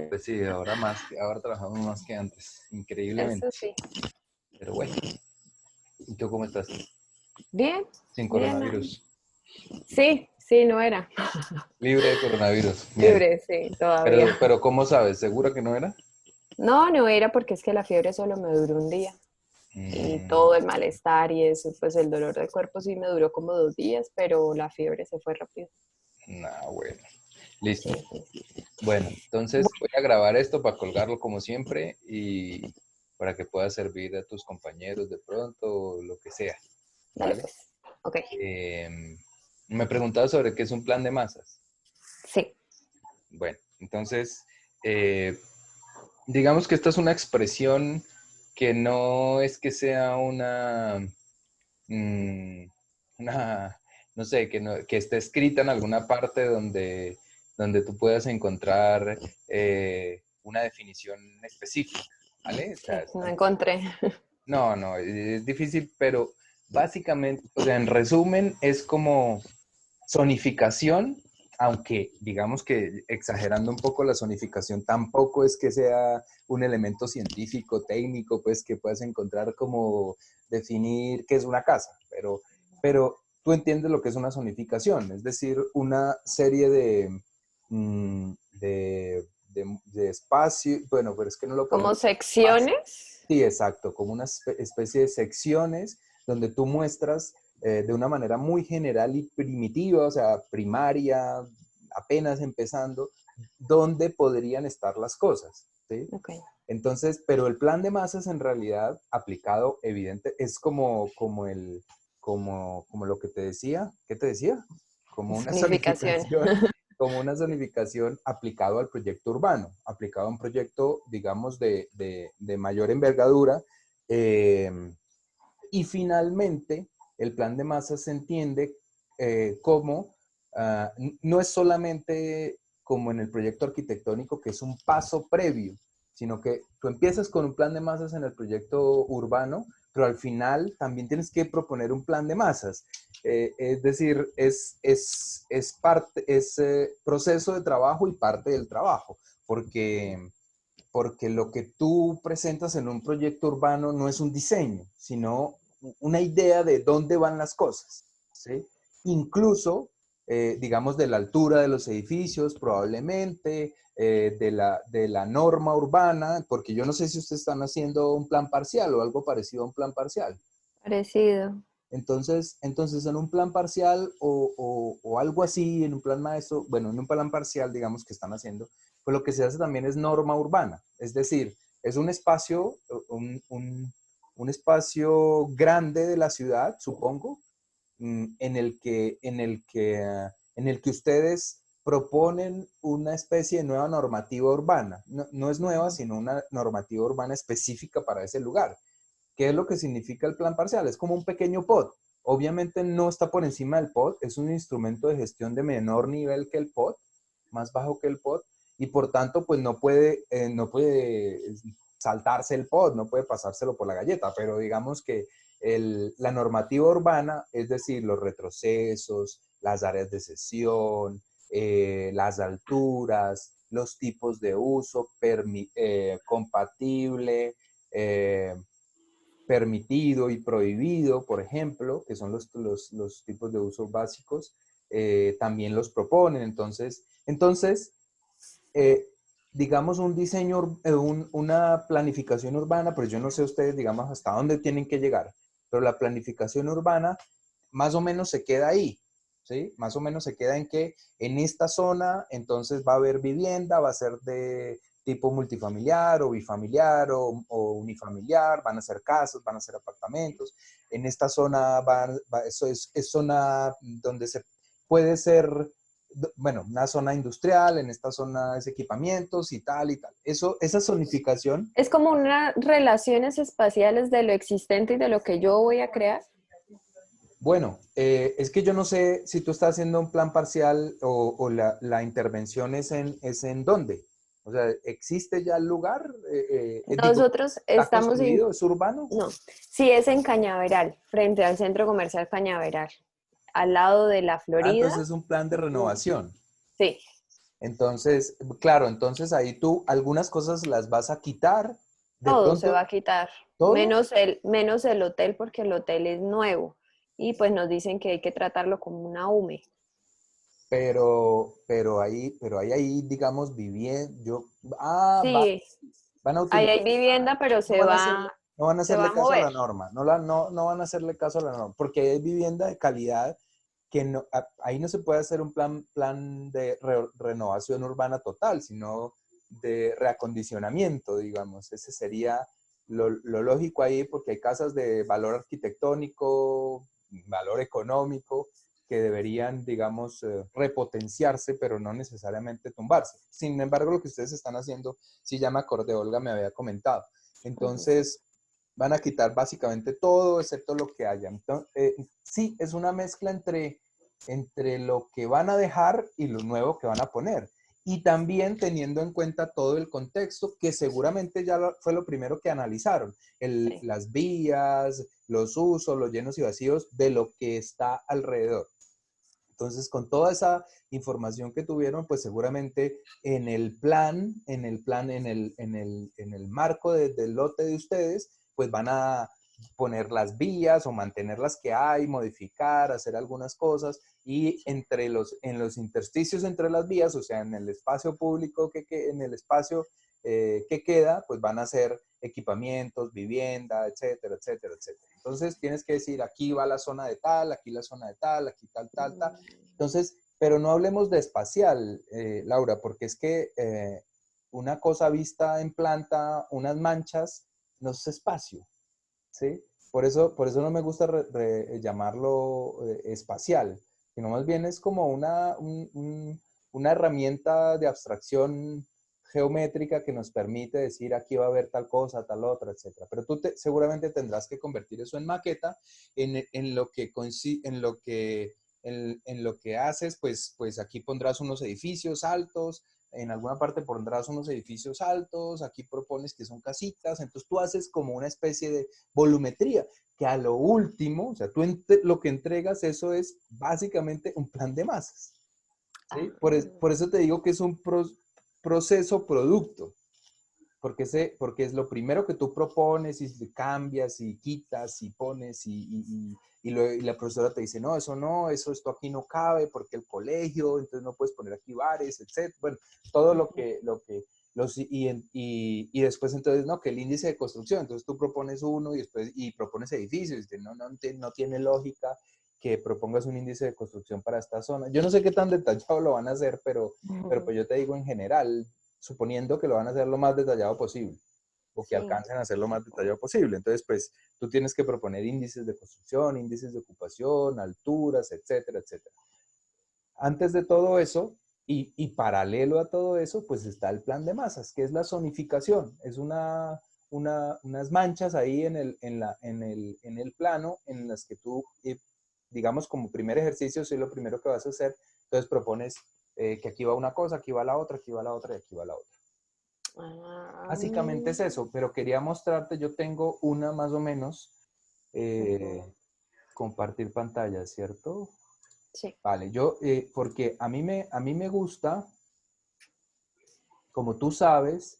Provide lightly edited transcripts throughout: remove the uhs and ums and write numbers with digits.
Pues sí, ahora más, ahora trabajamos más que antes, Eso increíblemente. sí. Pero bueno, ¿y tú cómo estás? Bien, Sin bien ahí. coronavirus. Sí, sí, no era. Libre de coronavirus. Bien. Libre, sí, todavía. Pero ¿cómo sabes? ¿Segura que no era? No, no era porque es que la fiebre solo me duró un día. Y Mm, todo el malestar y eso, pues el dolor del cuerpo sí me duró como 2 días, pero la fiebre se fue rápido. nah, bueno. Listo. Sí, sí, sí. Bueno, entonces voy a grabar esto para colgarlo como siempre y para que pueda servir a tus compañeros de pronto o lo que sea. Dale ¿Vale? pues. Ok. Me preguntaba sobre qué es un plan de masas. Sí. Bueno, entonces, eh, digamos que esta es una expresión que no es que sea mm, una, no sé, que esté escrita en alguna parte donde tú puedas encontrar una definición específica, ¿vale? O sea, Sí, no encontré. no, no, es difícil, pero básicamente, o sea, en resumen, es como zonificación, aunque digamos que exagerando un poco la zonificación, tampoco es que sea un elemento científico, técnico, pues que puedas encontrar como definir qué es una casa, pero tú entiendes lo que es una zonificación, es decir, una serie de espacio, bueno, pero es que no lo Como podemos llamar espacio. secciones. Sí, exacto, como una especie de secciones donde tú muestras de una manera muy general y primitiva, o sea, primaria, apenas empezando, dónde podrían estar las cosas, ¿sí? Ok. Entonces, pero el plan de masas en realidad aplicado, evidente, es como lo que te decía, ¿qué te decía? Como una Zonificación. zonificación, como una zonificación aplicado al proyecto urbano, aplicado a un proyecto, digamos, de mayor envergadura. eh, y finalmente, el plan de masas se entiende como, no es solamente como en el proyecto arquitectónico, que es un paso previo, sino que tú empiezas con un plan de masas en el proyecto urbano, pero al final también tienes que proponer un plan de masas. Es decir, es proceso de trabajo y parte del trabajo, porque lo que tú presentas en un proyecto urbano no es un diseño, sino una idea de dónde van las cosas, ¿sí? Incluso, digamos, de la altura de los edificios, probablemente, de la norma urbana, porque yo no sé si ustedes están haciendo un plan parcial o algo parecido a un plan parcial. Parecido. Entonces en un plan parcial o algo así, en un plan maestro, bueno, en un plan parcial, digamos, que están haciendo, pues lo que se hace también es norma urbana. Es decir, es un espacio, un espacio grande de la ciudad, supongo, en el que ustedes proponen una especie de nueva normativa urbana. No, no es nueva, sino una normativa urbana específica para ese lugar. ¿Qué es lo que significa el plan parcial? Es como un pequeño pod. Obviamente no está por encima del pod, es un instrumento de gestión de menor nivel que el pod, más bajo que el pod, y por tanto, pues no puede saltarse el pod, no puede pasárselo por la galleta, pero digamos que la normativa urbana, es decir, los retrocesos, las áreas de sesión, las alturas, los tipos de uso compatible, eh, permitido y prohibido, por ejemplo, que son los tipos de uso básicos, también los proponen. Entonces eh, digamos, un diseño, una planificación urbana, pues yo no sé ustedes, digamos, hasta dónde tienen que llegar, pero la planificación urbana más o menos se queda ahí, ¿sí? Más o menos se queda en que en esta zona entonces va a haber vivienda, va a ser de tipo multifamiliar o bifamiliar o unifamiliar, van a ser casas, van a ser apartamentos. En esta zona eso es zona donde se puede ser, bueno, una zona industrial, en esta zona es equipamientos y tal y tal. Esa zonificación, Es como unas relaciones espaciales de lo existente y de lo que yo voy a crear. bueno, es que yo no sé si tú estás haciendo un plan parcial o la intervención es en dónde. O sea, ¿existe ya el lugar? Digo, Nosotros ¿está estamos en, construido? ¿Es urbano? no, sí es en Cañaveral, frente al centro comercial Cañaveral, al lado de la Ah, Florida. entonces es un plan de renovación. Sí, Entonces, claro, entonces ahí tú algunas cosas las vas a quitar, de Todo se pronto, va a quitar, todo, menos el hotel porque el hotel es nuevo y pues nos dicen que hay que tratarlo como una UME. pero ahí, digamos, viviendo, Sí, van a ahí utilizar, hay vivienda, pero no van a hacerle, no van a se va hacerle a caso a mover. la norma, no van a hacerle caso a la norma, porque hay vivienda de calidad que no, ahí no se puede hacer un plan de renovación urbana total, sino de reacondicionamiento, digamos. Ese sería lo lógico ahí, porque hay casas de valor arquitectónico, valor económico, que deberían, digamos, repotenciarse, pero no necesariamente tumbarse. Sin embargo, lo que ustedes están haciendo, sí ya me acordé, Olga me había comentado. Ujú. Entonces, van a quitar básicamente todo, excepto lo que haya. Entonces, sí, es una mezcla entre lo que van a dejar y lo nuevo que van a poner. Y también teniendo en cuenta todo el contexto, que seguramente ya fue lo primero que analizaron, Sí. las vías, los usos, los llenos y vacíos de lo que está alrededor. Entonces, con toda esa información que tuvieron, pues seguramente en el marco del lote de ustedes, pues van a poner las vías o mantener las que hay, modificar, hacer algunas cosas y en los intersticios entre las vías, o sea, en el espacio público, en el espacio que queda, pues van a ser equipamientos, vivienda, etcétera, etcétera, etcétera. Entonces tienes que decir, aquí va la zona de tal, aquí la zona de tal, aquí tal, tal, tal. Entonces, pero no hablemos de espacial, Laura, porque es que una cosa vista en planta, unas manchas, no es espacio, ¿sí? Por eso no me gusta llamarlo espacial, sino más bien es como una herramienta de abstracción geométrica que nos permite decir aquí va a haber tal cosa, tal otra, etcétera. Pero tú seguramente tendrás que convertir eso en maqueta, en lo que, en lo que haces, pues aquí pondrás unos edificios altos, en alguna parte pondrás unos edificios altos, aquí propones que son casitas, entonces tú haces como una especie de volumetría, que a lo último, o sea, tú lo que entregas, eso es básicamente un plan de masas, ¿sí? Ah, Por eso te digo que es un proceso producto, porque es lo primero que tú propones y cambias y quitas y pones y la profesora te dice, no, eso no, esto aquí no cabe porque el colegio, entonces no puedes poner aquí bares, etc. Bueno, todo ujú. y después entonces, no, que el índice de construcción, entonces tú propones uno y después propones edificios, y dices, no tiene lógica que propongas un índice de construcción para esta zona. Yo no sé qué tan detallado lo van a hacer, pero pues yo te digo en general, suponiendo que lo van a hacer lo más detallado posible o que Sí. alcancen a hacer lo más detallado posible. Entonces, pues tú tienes que proponer índices de construcción, índices de ocupación, alturas, etcétera, etcétera. Antes de todo eso, y paralelo a todo eso, pues está el plan de masas, que es la zonificación. Es unas manchas ahí en el plano en las que tú, digamos, como primer ejercicio, si es lo primero que vas a hacer, entonces propones que aquí va una cosa, aquí va la otra, aquí va la otra y aquí va la otra. Ah, Básicamente es eso, pero quería mostrarte, yo tengo una más o menos, ujú. eh, compartir pantalla, ¿cierto? Sí. Vale, porque a mí me gusta, como tú sabes,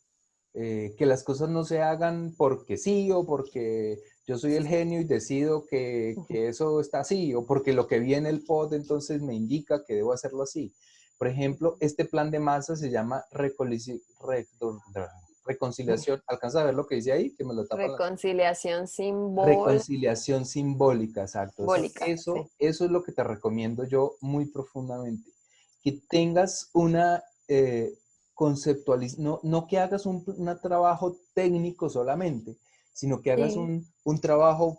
que las cosas no se hagan porque sí o porque yo soy el genio y decido que eso está así o porque lo que vi en el pod entonces me indica que debo hacerlo así. Por ejemplo, este plan de masa se llama reconciliación. ¿Alcanza a ver lo que dice ahí? Que me lo tapan las... Reconciliación Reconciliación simbólica, exacto. Eso, simbólica, sí. eso, eso es lo que te recomiendo yo muy profundamente. Que tengas una conceptualización, no que hagas un trabajo técnico solamente, sino que hagas Sí. un trabajo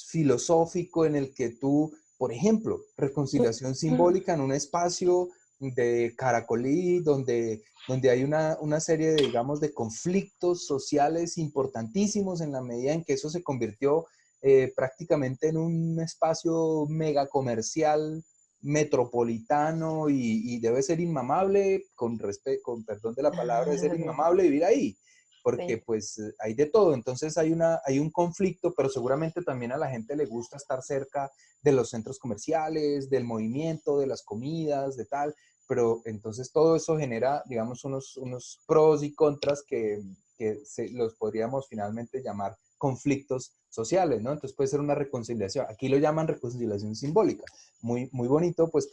filosófico en el que tú, por ejemplo, reconciliación simbólica en un espacio de Caracolí, donde hay una serie de, digamos, de conflictos sociales importantísimos en la medida en que eso se convirtió prácticamente en un espacio mega comercial metropolitano y debe ser inmamable, con perdón de la palabra, debe ser inmamable vivir ahí, porque Sí. pues hay de todo, entonces hay un conflicto, pero seguramente también a la gente le gusta estar cerca de los centros comerciales, del movimiento, de las comidas, de tal, pero entonces todo eso genera, digamos, unos pros y contras que los podríamos finalmente llamar conflictos sociales, ¿no? Entonces puede ser una reconciliación. Aquí lo llaman reconciliación simbólica. Muy, muy bonito, pues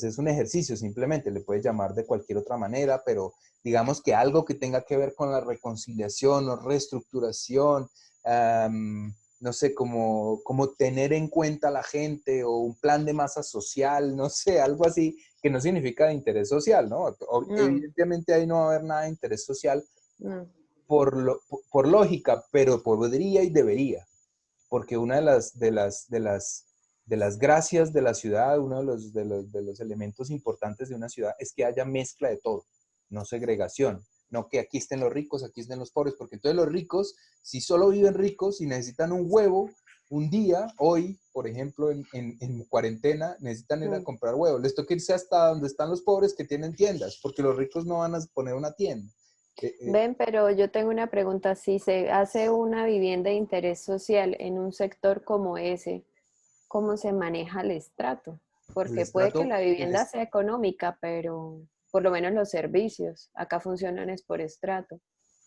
es un ejercicio simplemente, le puedes llamar de cualquier otra manera, pero digamos que algo que tenga que ver con la reconciliación o reestructuración, no sé, como tener en cuenta a la gente o un plan de masa social, no sé, algo así, que no significa de interés social, ¿no? No, Evidentemente ahí no va a haber nada de interés social no. por lógica, pero podría y debería, porque una de las gracias de la ciudad, uno de los elementos importantes de una ciudad es que haya mezcla de todo, no segregación, no que aquí estén los ricos, aquí estén los pobres, porque entonces los ricos, si solo viven ricos y necesitan un huevo, un día, hoy, por ejemplo, en cuarentena, necesitan ir a Mm. comprar huevos. Les toca irse hasta donde están los pobres que tienen tiendas, porque los ricos no van a poner una tienda. Eh, Ven, pero yo tengo una pregunta. Si se hace una vivienda de interés social en un sector como ese, ¿cómo se maneja el estrato? el Porque puede que estrato, la el, vivienda sea económica, pero por lo menos los servicios acá funcionan es por estrato.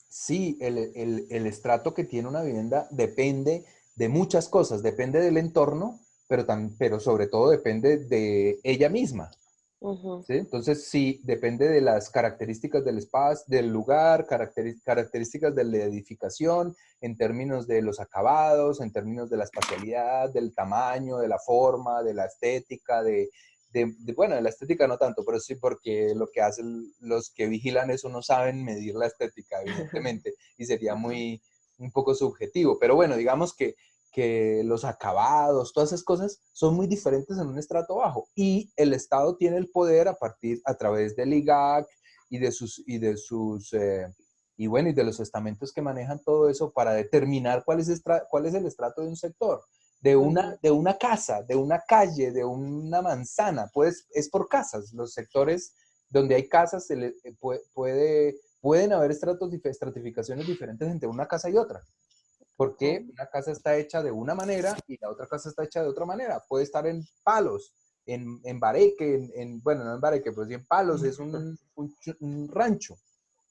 Sí, el estrato que tiene una vivienda depende de muchas cosas, depende del entorno, pero sobre todo depende de ella misma, Ujú. ¿sí? Entonces, sí, depende de las características del espacio, del lugar, características de la edificación, en términos de los acabados, en términos de la espacialidad, del tamaño, de la forma, de la estética, bueno, de la estética no tanto, pero sí porque lo que hacen los que vigilan eso no saben medir la estética, evidentemente, y sería Ajá. un poco subjetivo. Pero bueno, digamos que los acabados, todas esas cosas son muy diferentes en un estrato bajo. Y el Estado tiene el poder a través del IGAC y bueno, y de los estamentos que manejan todo eso para determinar cuál es el estrato de un sector, de una, Ujú. de una casa, de una calle, de una manzana, pues es por casas. Los sectores donde hay casas pueden haber estratificaciones diferentes entre una casa y otra, Oh. porque una casa está hecha de una manera y la otra casa está hecha de otra manera. Puede estar en palos, en bareque, bueno, no en bareque, pero sí en palos, es un rancho.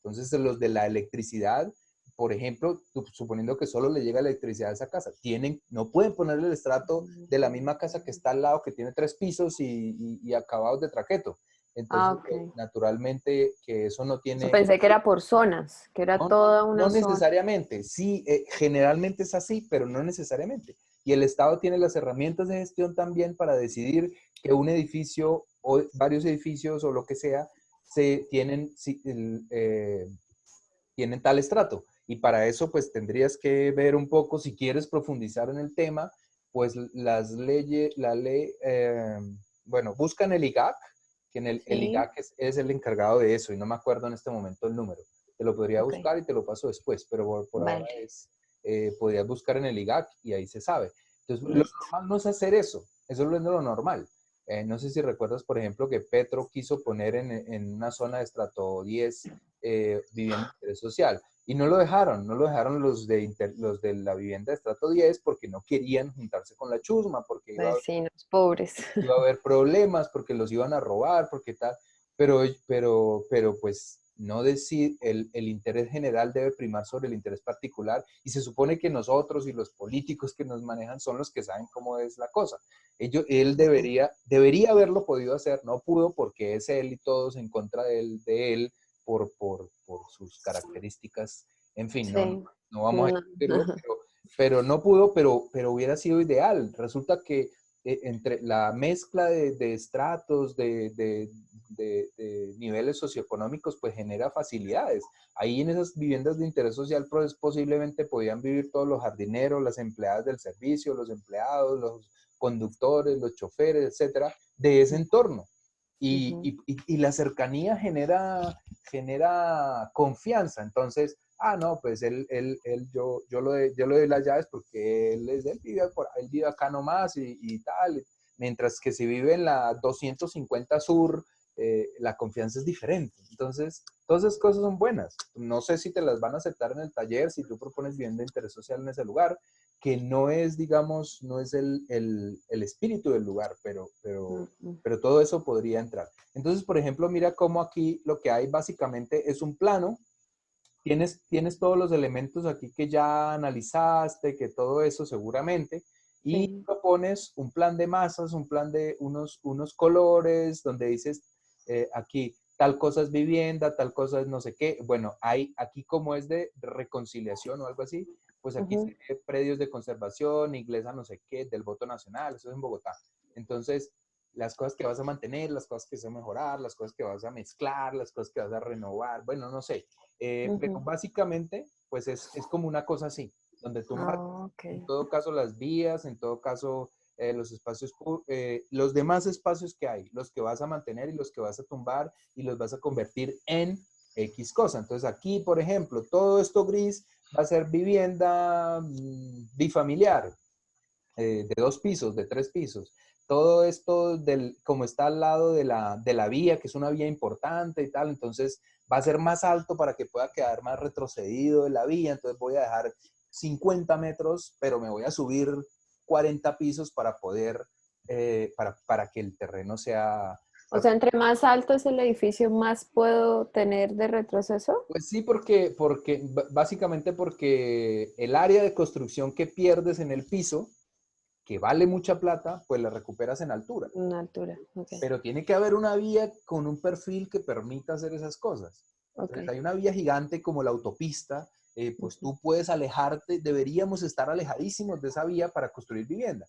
Entonces, los de la electricidad, por ejemplo, suponiendo que solo le llega electricidad a esa casa, no pueden ponerle el estrato de la misma casa que está al lado, que tiene 3 pisos y acabados de traqueto. Ah, Entonces, ok. naturalmente, que eso no Eso tiene. pensé que era por zonas, que era No, no, toda no una zona. necesariamente. Sí, generalmente es así, pero no necesariamente. Y el Estado tiene las herramientas de gestión también para decidir que un edificio o varios edificios o lo que sea tienen tal estrato. Y para eso, pues tendrías que ver un poco, si quieres profundizar en el tema, pues las leyes, bueno, buscan el IGAC, que el Sí, IGAC es el encargado de eso, y no me acuerdo en este momento el número. Te lo podría ok, buscar y te lo paso después, pero por ahora vale, podrías buscar en el IGAC y ahí se sabe. Entonces, lo listo. normal no es hacer eso no es lo normal. No sé si recuerdas, por ejemplo, que Petro quiso poner en una zona de estrato 10 vivienda de interés social. Y no lo dejaron los de la vivienda de estrato 10 porque no querían juntarse con la chusma, porque Vecinos pobres. iba a haber problemas, porque los iban a robar, porque tal. Pero pues no decir, el interés general debe primar sobre el interés particular y se supone que nosotros y los políticos que nos manejan son los que saben cómo es la cosa. Él Ujú. debería haberlo podido hacer, no pudo porque es él y todos en contra de él por sus características. En fin, no, Sí, no vamos a no. discutirlo, pero no pudo, pero hubiera sido ideal. Resulta que entre la mezcla de estratos, de niveles socioeconómicos, pues genera facilidades. Ahí en esas viviendas de interés social, pues posiblemente podían vivir todos los jardineros, las empleadas del servicio, los empleados, los conductores, los choferes, etcétera, de ese entorno. Y, Ujú. y, y la cercanía genera confianza. Entonces, no, pues yo le doy las llaves porque él vive acá nomás y tal. Mientras que si vive en la 250 Sur la confianza es diferente. Entonces, todas esas cosas son buenas. No sé si te las van a aceptar en el taller, si tú propones vivienda de interés social en ese lugar, que no es, digamos, no es el espíritu del lugar, pero todo eso podría entrar. Entonces, por ejemplo, mira cómo aquí lo que hay básicamente es un plano. Tienes todos los elementos aquí que ya analizaste, que todo eso seguramente, y Sí. propones un plan de masas, un plan de unos colores, donde dices, aquí tal cosa es vivienda, tal cosa es no sé qué. Bueno, hay aquí como es de reconciliación o algo así, pues aquí Ujú. se ve predios de conservación, inglesa no sé qué, del voto nacional, eso es en Bogotá. Entonces, las cosas que vas a mantener, las cosas que vas a mejorar, las cosas que vas a mezclar, las cosas que vas a renovar, bueno, no sé. Pero Ujú. básicamente, pues es como una cosa así, donde tú marcas, Ah, ok. en todo caso, las vías, en todo caso, los espacios, los demás espacios que hay, los que vas a mantener y los que vas a tumbar y los vas a convertir en X cosa. Entonces aquí, por ejemplo, todo esto gris va a ser vivienda bifamiliar, de 2 pisos, de 3 pisos. Todo esto, como está al lado de la vía, que es una vía importante y tal, entonces va a ser más alto para que pueda quedar más retrocedido de la vía, entonces voy a dejar 50 metros, pero me voy a subir 40 pisos para poder, para que el terreno sea... O sea, entre más alto es el edificio, más puedo tener de retroceso. Pues sí, porque básicamente porque el área de construcción que pierdes en el piso, que vale mucha plata, pues la recuperas en altura. Una altura. Ok. Pero tiene que haber una vía con un perfil que permita hacer esas cosas. Ok. Entonces, hay una vía gigante como la autopista, pues Ujú. tú puedes alejarte, deberíamos estar alejadísimos de esa vía para construir vivienda.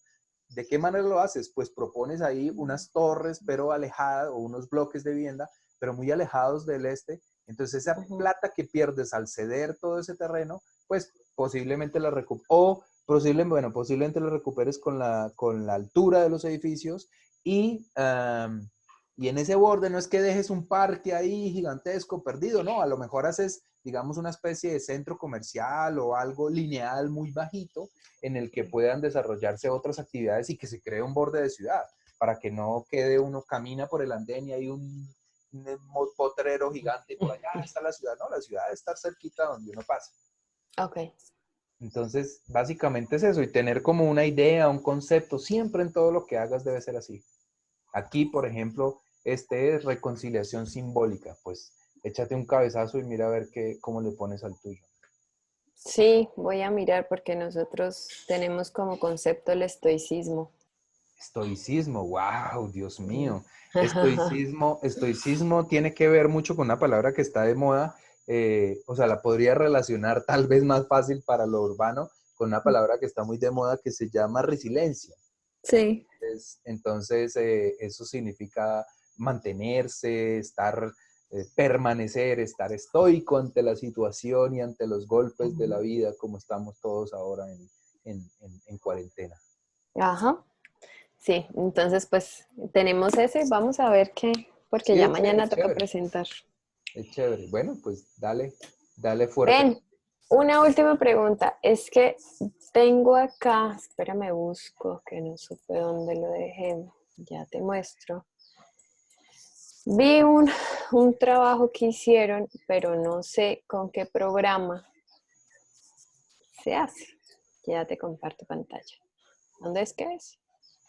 ¿De qué manera lo haces? Pues propones ahí unas torres, pero alejadas, o unos bloques de vivienda, pero muy alejados del este. Entonces, esa Ujú. plata que pierdes al ceder todo ese terreno, pues posiblemente la recuperes, o posiblemente lo recuperes con la altura de los edificios y en ese borde no es que dejes un parque ahí gigantesco perdido, no, a lo mejor haces, digamos, una especie de centro comercial o algo lineal muy bajito en el que puedan desarrollarse otras actividades y que se cree un borde de ciudad, para que no quede uno camina por el andén y hay un potrero gigante y por allá está la ciudad, no, la ciudad debe estar cerquita donde uno pasa. Ok. Entonces, básicamente es eso, y tener como una idea, un concepto, siempre en todo lo que hagas debe ser así. Aquí, por ejemplo, este es reconciliación simbólica, pues échate un cabezazo y mira a ver cómo le pones al tuyo. Sí, voy a mirar porque nosotros tenemos como concepto el estoicismo. Estoicismo, wow, Dios Mm. mío. Estoicismo tiene que ver mucho con una palabra que está de moda, o sea, la podría relacionar tal vez más fácil para lo urbano con una palabra que está muy de moda que se llama resiliencia. Sí. Entonces, eso significa mantenerse, permanecer, estar estoico ante la situación y ante los golpes de la Ujú. vida, como estamos todos ahora en cuarentena. Ajá. Sí, entonces pues tenemos ese, vamos a ver qué, porque Sí, ya es mañana toca chévere, presentar. es chévere. Bueno, pues dale fuerte. Ven, una última pregunta. Es que tengo acá, espérame, busco, que no supe dónde lo dejé. Ya te muestro. Vi un trabajo que hicieron, pero no sé con qué programa se hace. Ya te comparto pantalla. ¿Dónde es que es?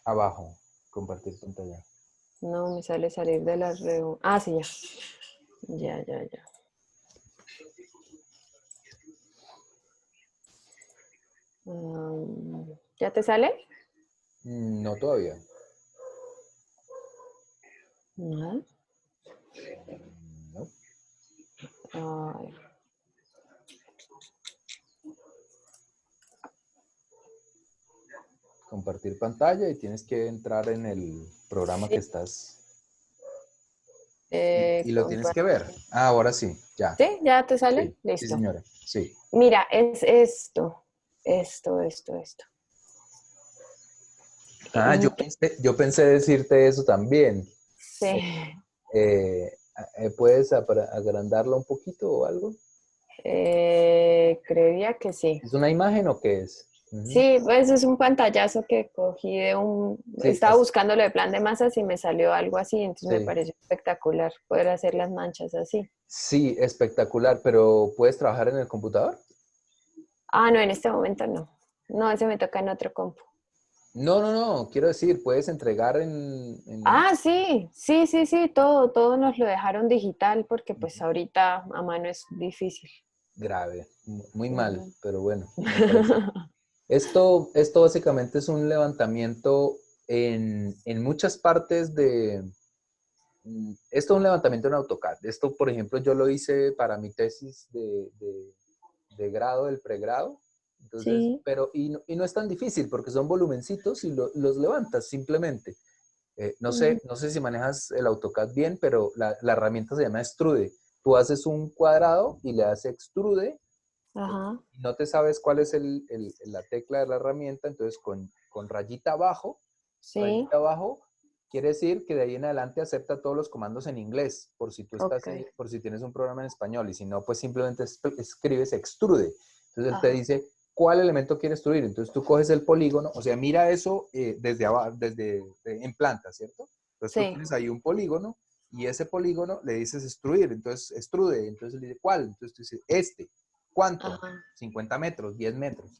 Abajo, compartir pantalla. No, me sale salir de la reunión. Ah, sí, ya. Ya, ya, ya. ¿Ya te sale? No todavía. No. No. Ay, Compartir pantalla y tienes que entrar en el programa que sí. estás y lo tienes que ver. Ah, ahora sí, ya. ¿Sí? ¿Ya te sale? Sí, sí, Listo. señora. Sí. Mira, es esto. Esto. Ah, yo Y pensé, yo pensé decirte eso también. sí. Eh, ¿Puedes agrandarlo un poquito o algo? Creería que sí. ¿Es una imagen o qué es? Ujú. Sí, pues es un pantallazo que cogí Sí, estaba buscándolo de plan de masas y me salió algo así, entonces me sí, pareció espectacular poder hacer las manchas así. sí, espectacular, pero ¿puedes trabajar en el computador? Ah, no, en este momento no. No, ese me toca en otro compu. No, no, no, quiero decir, puedes entregar Ah, sí, sí, sí, sí, todo nos lo dejaron digital porque pues Ujú. ahorita a mano es difícil. Grave, muy mal, Ujú. pero bueno, me parece. Esto básicamente es un levantamiento en muchas partes esto es un levantamiento en AutoCAD. Esto, por ejemplo, yo lo hice para mi tesis de grado, del pregrado. Entonces, Sí. pero, y no es tan difícil porque son volumencitos y los levantas simplemente. Ujú. No sé si manejas el AutoCAD bien, pero la herramienta se llama extrude. Tú haces un cuadrado y le das extrude Ajá, y no te sabes cuál es la tecla de la herramienta, entonces con sí, rayita abajo quiere decir que de ahí en adelante acepta todos los comandos en inglés, ok. por si tienes un programa en español, y si no, pues simplemente escribes extrude. Entonces él te Ajá, dice cuál elemento quieres extruir. Entonces tú coges el polígono, o sea, mira eso desde abajo, en planta, ¿cierto? Entonces tú sí. tienes ahí un polígono y ese polígono le dices extruir, entonces extrude, entonces le dice ¿cuál? Entonces tú dices este. ¿Cuánto? Ajá. 50 metros, 10 metros.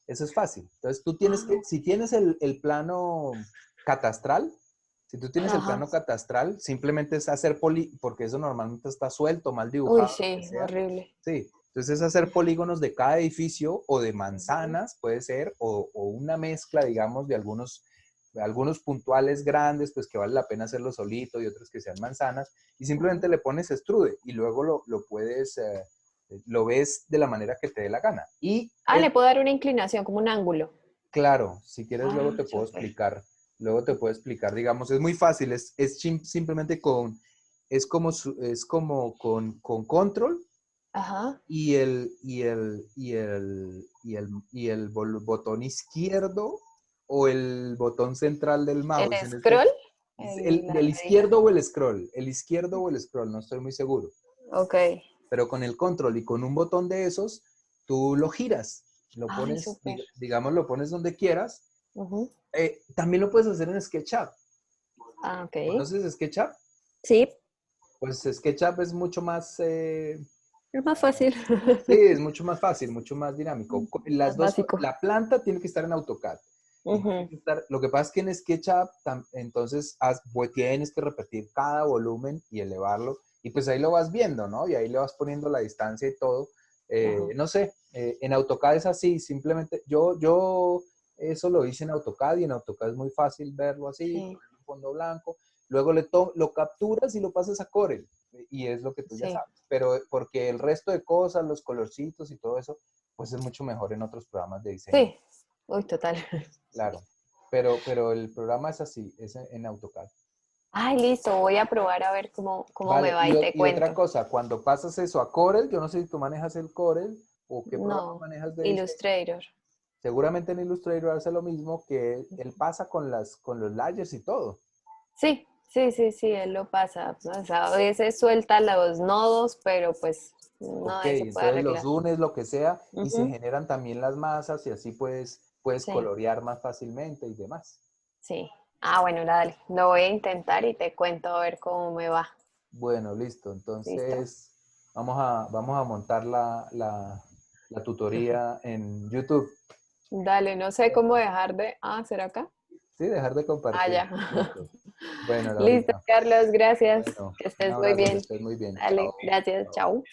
Eso es fácil. Entonces tú tienes Ah, que, si tienes el plano catastral, si tú tienes el ajá. plano catastral, simplemente es hacer porque eso normalmente está suelto, mal Uy, dibujado, lo que sí, sea. horrible. Sí. Entonces es hacer polígonos de cada edificio o de manzanas, puede ser, o una mezcla, digamos, de algunos puntuales grandes, pues que vale la pena hacerlo solito y otros que sean manzanas, y simplemente Ujú. le pones extrude y luego lo ves de la manera que te dé la gana. Y Ah, le puedo dar una inclinación, como un ángulo. claro, si quieres Ah, súper. luego te puedo explicar, digamos, es muy fácil, simplemente es como con control Ajá. y el botón izquierdo o el botón central del ¿El mouse, scroll? La el ruedita. izquierdo o el izquierdo o el scroll, no estoy muy seguro, Ok. pero con el control y con un botón de esos, tú lo giras, lo Ay, pones, súper. digamos, lo pones donde quieras. Ujú. También lo puedes hacer en SketchUp. Ah, ok. ¿Conoces SketchUp? Sí, Pues SketchUp es mucho más, es más fácil. sí, es mucho más fácil, mucho más dinámico. Más básico. La planta tiene que estar en AutoCAD. Y tiene Ujú. que estar, lo que pasa es que en SketchUp, entonces tienes que repetir cada volumen y elevarlo. Y pues ahí lo vas viendo, ¿no? Y ahí le vas poniendo la distancia y todo. Ajá. No sé, en AutoCAD es así, simplemente yo eso lo hice en AutoCAD y en AutoCAD es muy fácil verlo así, Sí, poner un fondo blanco, luego lo capturas y lo pasas a Corel y es lo que tú ya sí. sabes. Pero porque el resto de cosas, los colorcitos y todo eso, pues es mucho mejor en otros programas de diseño. Sí. Uy, total. Claro, pero el programa es así, es en AutoCAD. Ay, listo. Voy a probar a ver cómo me Vale, va y te y otra cuento. cosa, cuando pasas eso a Corel, yo no sé si tú manejas el Corel o qué programa No, manejas de diseño. Illustrator. Seguramente en Illustrator hace lo mismo que él pasa con los layers y todo. Sí, sí, sí, sí, él lo pasa. O sea, a veces suelta los nodos, pero pues no, Ok, ahí se puede entonces los arreglar. unes, lo que sea, y se Ujú. generan también las masas y así puedes Sí, colorear más fácilmente y demás. sí. Ah, bueno, dale. Lo voy a intentar y te cuento a ver cómo me va. Bueno, listo. ¿Listo? Entonces, vamos a montar la tutoría en YouTube. Dale, no sé cómo dejar de... Ah, ¿será acá? Sí, dejar de Ah, compartir. ya. Listo. Bueno, Listo, Laurita. Carlos, gracias. Bueno, Que un estés muy abrazo, que bien. estés muy bien. Dale, Chao. gracias. Chao. Chao.